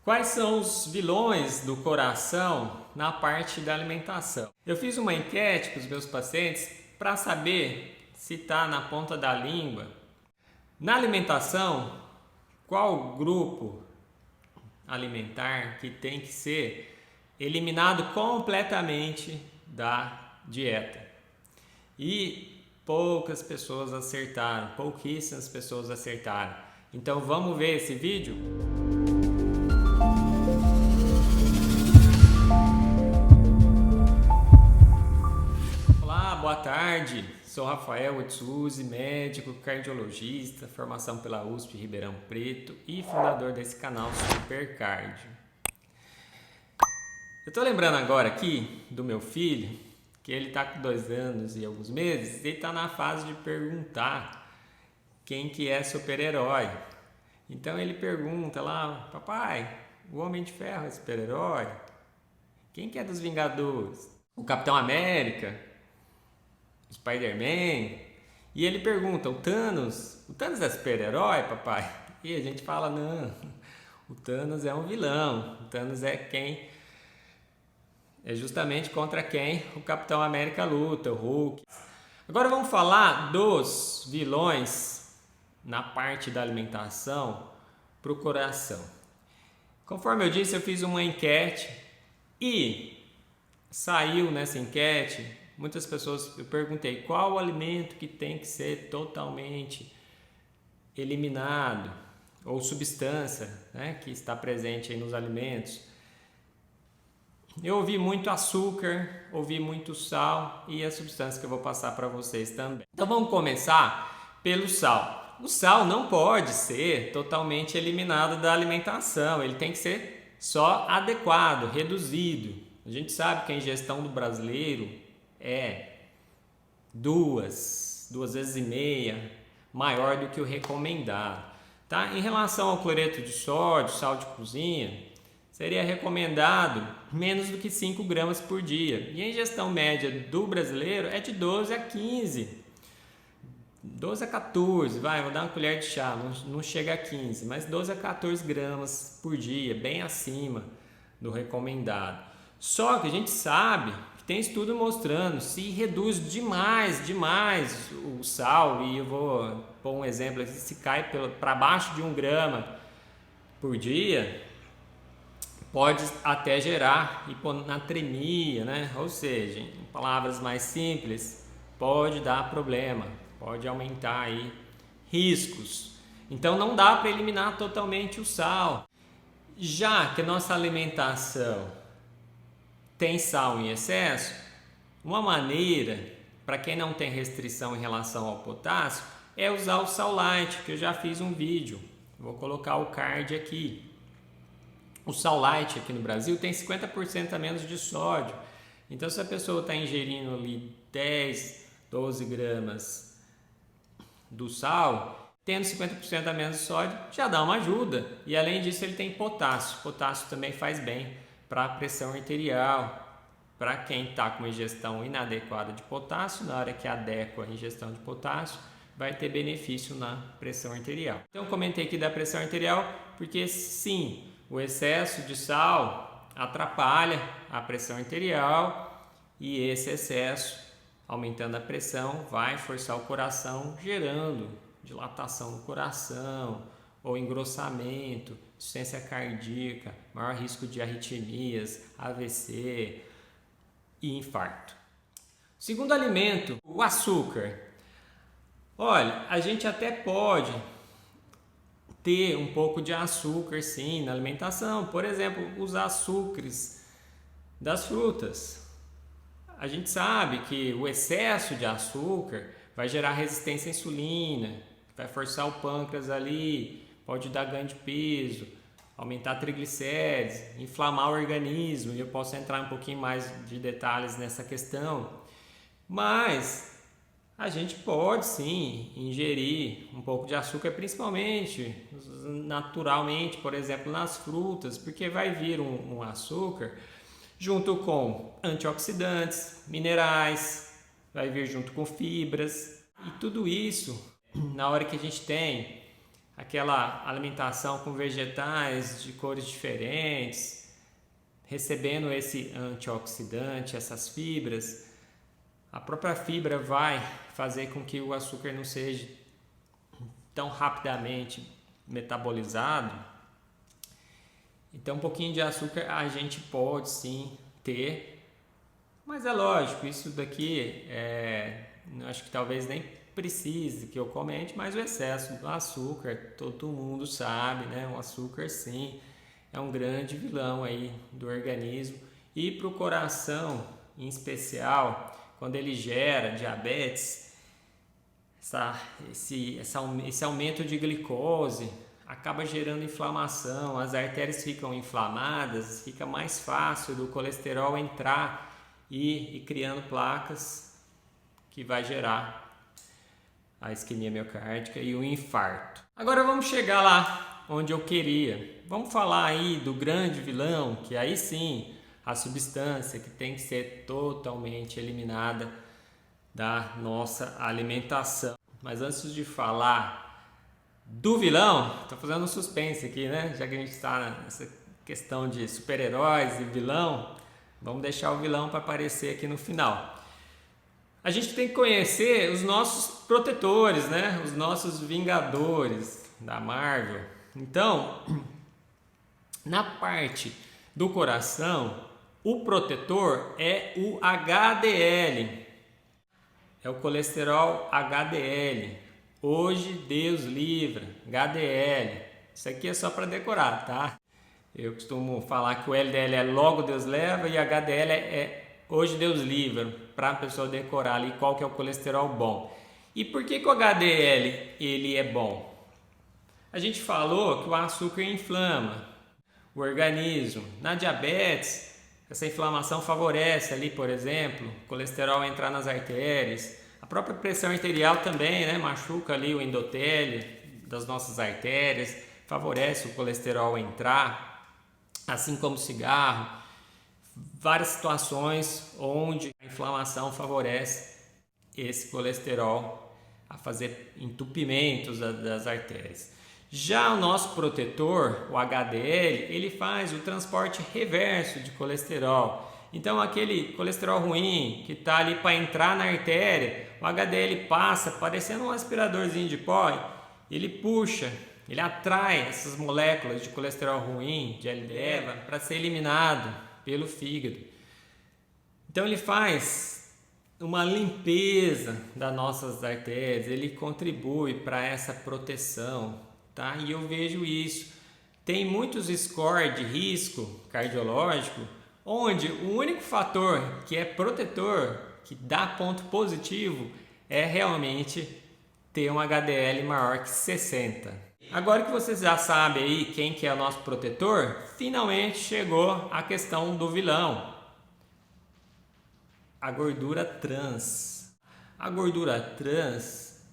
Quais são os vilões do coração na parte da alimentação? Eu fiz uma enquete para os meus pacientes para saber se está na ponta da língua. Na alimentação, qual grupo alimentar que tem que ser eliminado completamente da dieta? E poucas pessoas acertaram, pouquíssimas pessoas acertaram. Então vamos ver esse vídeo? Olá, boa tarde. Sou Rafael Otsouzi, médico, cardiologista, formação pela USP Ribeirão Preto e fundador desse canal Super Cardio. Eu tô lembrando agora aqui do meu filho, que ele tá com 2 anos e alguns meses, e ele tá na fase de perguntar quem que é super-herói. Então ele pergunta lá: papai, o Homem de Ferro é super-herói? Quem que é dos Vingadores? O Capitão América? O Spider-Man? E ele pergunta: o Thanos é super-herói, papai? E a gente fala: não, o Thanos é um vilão. O Thanos é justamente contra quem o Capitão América luta, o Hulk. Agora vamos falar dos vilões na parte da alimentação para o coração. Conforme eu disse, eu fiz uma enquete e saiu nessa enquete, muitas pessoas, eu perguntei qual o alimento que tem que ser totalmente eliminado, ou substância, né, que está presente aí nos alimentos. Eu ouvi muito açúcar, ouvi muito sal e a substância que eu vou passar para vocês também. Então vamos começar pelo sal. O sal não pode ser totalmente eliminado da alimentação, ele tem que ser só adequado, reduzido. A gente sabe que a ingestão do brasileiro é 2,5 vezes maior do que o recomendado. Tá? Em relação ao cloreto de sódio, sal de cozinha, seria recomendado menos do que 5 gramas por dia. E a ingestão média do brasileiro é de 12 a 15. 12 a 14, vou dar uma colher de chá, não chega a 15, mas 12 a 14 gramas por dia, bem acima do recomendado. Só que a gente sabe que tem estudo mostrando se reduz demais o sal, e eu vou pôr um exemplo aqui, se cai para baixo de 1 grama por dia, pode até gerar hiponatremia, né? Ou seja, em palavras mais simples, pode dar problema, pode aumentar aí riscos. Então não dá para eliminar totalmente o sal. Já que a nossa alimentação tem sal em excesso, uma maneira para quem não tem restrição em relação ao potássio é usar o sal light, que eu já fiz um vídeo. Vou colocar o card aqui. O sal light aqui no Brasil tem 50% a menos de sódio. Então, se a pessoa está ingerindo ali 10, 12 gramas do sal, tendo 50% a menos de sódio, já dá uma ajuda. E além disso, ele tem potássio. Potássio também faz bem para a pressão arterial. Para quem está com ingestão inadequada de potássio, na hora que adequa a ingestão de potássio, vai ter benefício na pressão arterial. Então, eu comentei aqui da pressão arterial porque sim, o excesso de sal atrapalha a pressão arterial e esse excesso, aumentando a pressão, vai forçar o coração, gerando dilatação no coração ou engrossamento, insuficiência cardíaca, maior risco de arritmias, AVC e infarto. Segundo alimento, o açúcar. Olha, a gente até pode ter um pouco de açúcar sim na alimentação, por exemplo, os açúcares das frutas. A gente sabe que o excesso de açúcar vai gerar resistência à insulina, vai forçar o pâncreas ali, pode dar ganho de peso, aumentar triglicéridos, inflamar o organismo, e eu posso entrar um pouquinho mais de detalhes nessa questão. Mas a gente pode sim ingerir um pouco de açúcar, principalmente naturalmente, por exemplo, nas frutas, porque vai vir um açúcar junto com antioxidantes, minerais, vai vir junto com fibras, e tudo isso, na hora que a gente tem aquela alimentação com vegetais de cores diferentes, recebendo esse antioxidante, essas fibras, a própria fibra vai fazer com que o açúcar não seja tão rapidamente metabolizado. Então um pouquinho de açúcar a gente pode sim ter, mas é lógico, isso daqui acho que talvez nem precise que eu comente, mas o excesso do açúcar, todo mundo sabe, né? O açúcar sim é um grande vilão aí do organismo, e para o coração em especial, quando ele gera diabetes, esse aumento de glicose acaba gerando inflamação, as artérias ficam inflamadas, fica mais fácil do colesterol entrar e criando placas que vai gerar a isquemia miocárdica e o infarto. Agora vamos chegar lá onde eu queria. Vamos falar aí do grande vilão, que aí sim, a substância que tem que ser totalmente eliminada da nossa alimentação. Mas antes de falar do vilão, estou fazendo um suspense aqui, né? Já que a gente está nessa questão de super-heróis e vilão, vamos deixar o vilão para aparecer aqui no final. A gente tem que conhecer os nossos protetores, né? Os nossos vingadores da Marvel. Então, na parte do coração, o protetor é o HDL. É o colesterol HDL. Hoje Deus livra, HDL. Isso aqui é só para decorar, tá? Eu costumo falar que o LDL é logo Deus leva e HDL é hoje Deus livra, para a pessoa decorar ali qual que é o colesterol bom. E por que o HDL ele é bom? A gente falou que o açúcar inflama o organismo. Na diabetes, essa inflamação favorece ali, por exemplo, o colesterol entrar nas artérias. A própria pressão arterial também, né, machuca ali o endotélio das nossas artérias, favorece o colesterol entrar, assim como o cigarro. Várias situações onde a inflamação favorece esse colesterol a fazer entupimentos das artérias. Já o nosso protetor, o HDL, ele faz o transporte reverso de colesterol. Então aquele colesterol ruim que está ali para entrar na artéria, o HDL passa parecendo um aspiradorzinho de pó, ele puxa, ele atrai essas moléculas de colesterol ruim, de LDL, para ser eliminado pelo fígado. Então ele faz uma limpeza das nossas artérias, ele contribui para essa proteção, tá? E eu vejo isso. Tem muitos scores de risco cardiológico, onde o único fator que é protetor, que dá ponto positivo, é realmente ter um HDL maior que 60. Agora que vocês já sabem aí quem que é o nosso protetor, finalmente chegou a questão do vilão. A gordura trans. A gordura trans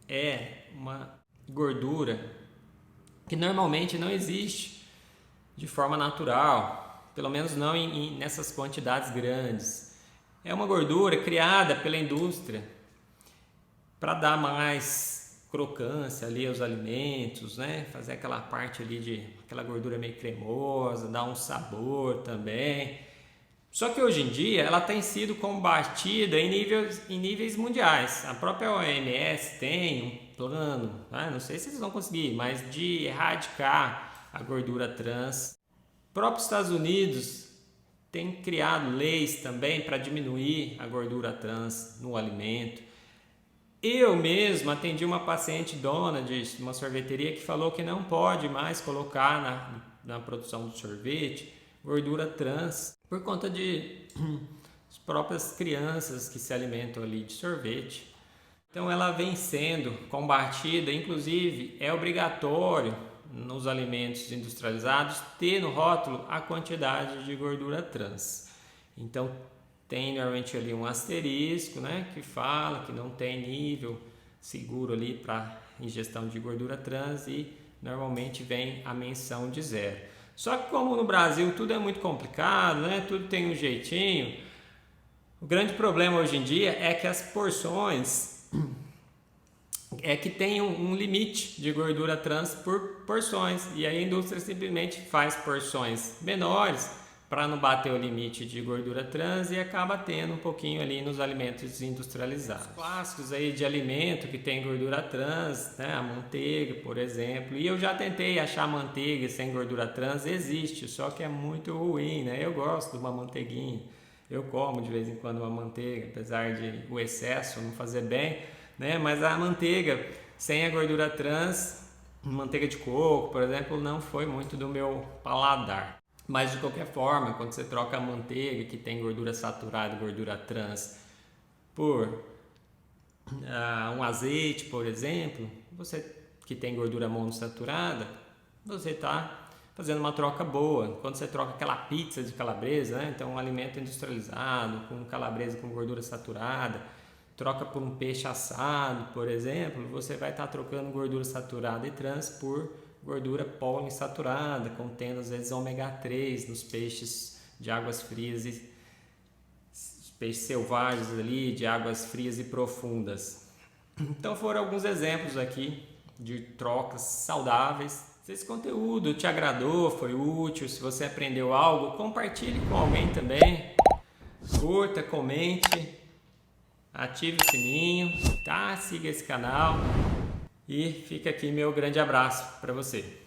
é uma gordura que normalmente não existe de forma natural, pelo menos não nessas quantidades grandes. É uma gordura criada pela indústria para dar mais crocância ali aos alimentos, né? Fazer aquela parte ali de aquela gordura meio cremosa, dar um sabor também. Só que hoje em dia ela tem sido combatida em níveis mundiais. A própria OMS tem um plano, não sei se eles vão conseguir, mas de erradicar a gordura trans. Os próprios Estados Unidos têm criado leis também para diminuir a gordura trans no alimento. Eu mesmo atendi uma paciente dona de uma sorveteria que falou que não pode mais colocar na produção do sorvete gordura trans por conta de as próprias crianças que se alimentam ali de sorvete. Então ela vem sendo combatida, inclusive é obrigatório nos alimentos industrializados ter no rótulo a quantidade de gordura trans. Então tem normalmente ali um asterisco, né, que fala que não tem nível seguro ali para ingestão de gordura trans e normalmente vem a menção de 0. Só que como no Brasil tudo é muito complicado, né, tudo tem um jeitinho, o grande problema hoje em dia é que as porções é que tem um limite de gordura trans por porções, e aí a indústria simplesmente faz porções menores para não bater o limite de gordura trans e acaba tendo um pouquinho ali nos alimentos industrializados. Os clássicos aí de alimento que tem gordura trans, né? A manteiga, por exemplo. E eu já tentei achar manteiga sem gordura trans, existe, só que é muito ruim, né? Eu gosto de uma manteiguinha, eu como de vez em quando uma manteiga, apesar de o excesso não fazer bem, né? Mas a manteiga sem a gordura trans, manteiga de coco, por exemplo, não foi muito do meu paladar. Mas de qualquer forma, quando você troca a manteiga que tem gordura saturada e gordura trans por um azeite, por exemplo, você que tem gordura monoinsaturada, você está fazendo uma troca boa. Quando você troca aquela pizza de calabresa, né? Então um alimento industrializado com calabresa com gordura saturada, troca por um peixe assado, por exemplo, você vai estar trocando gordura saturada e trans por gordura poliinsaturada, contendo às vezes ômega 3 nos peixes de águas frias e peixes selvagens ali, de águas frias e profundas. Então foram alguns exemplos aqui de trocas saudáveis. Se esse conteúdo te agradou, foi útil, se você aprendeu algo, compartilhe com alguém também. Curta, comente, ative o sininho, tá? Siga esse canal. E fica aqui meu grande abraço para você.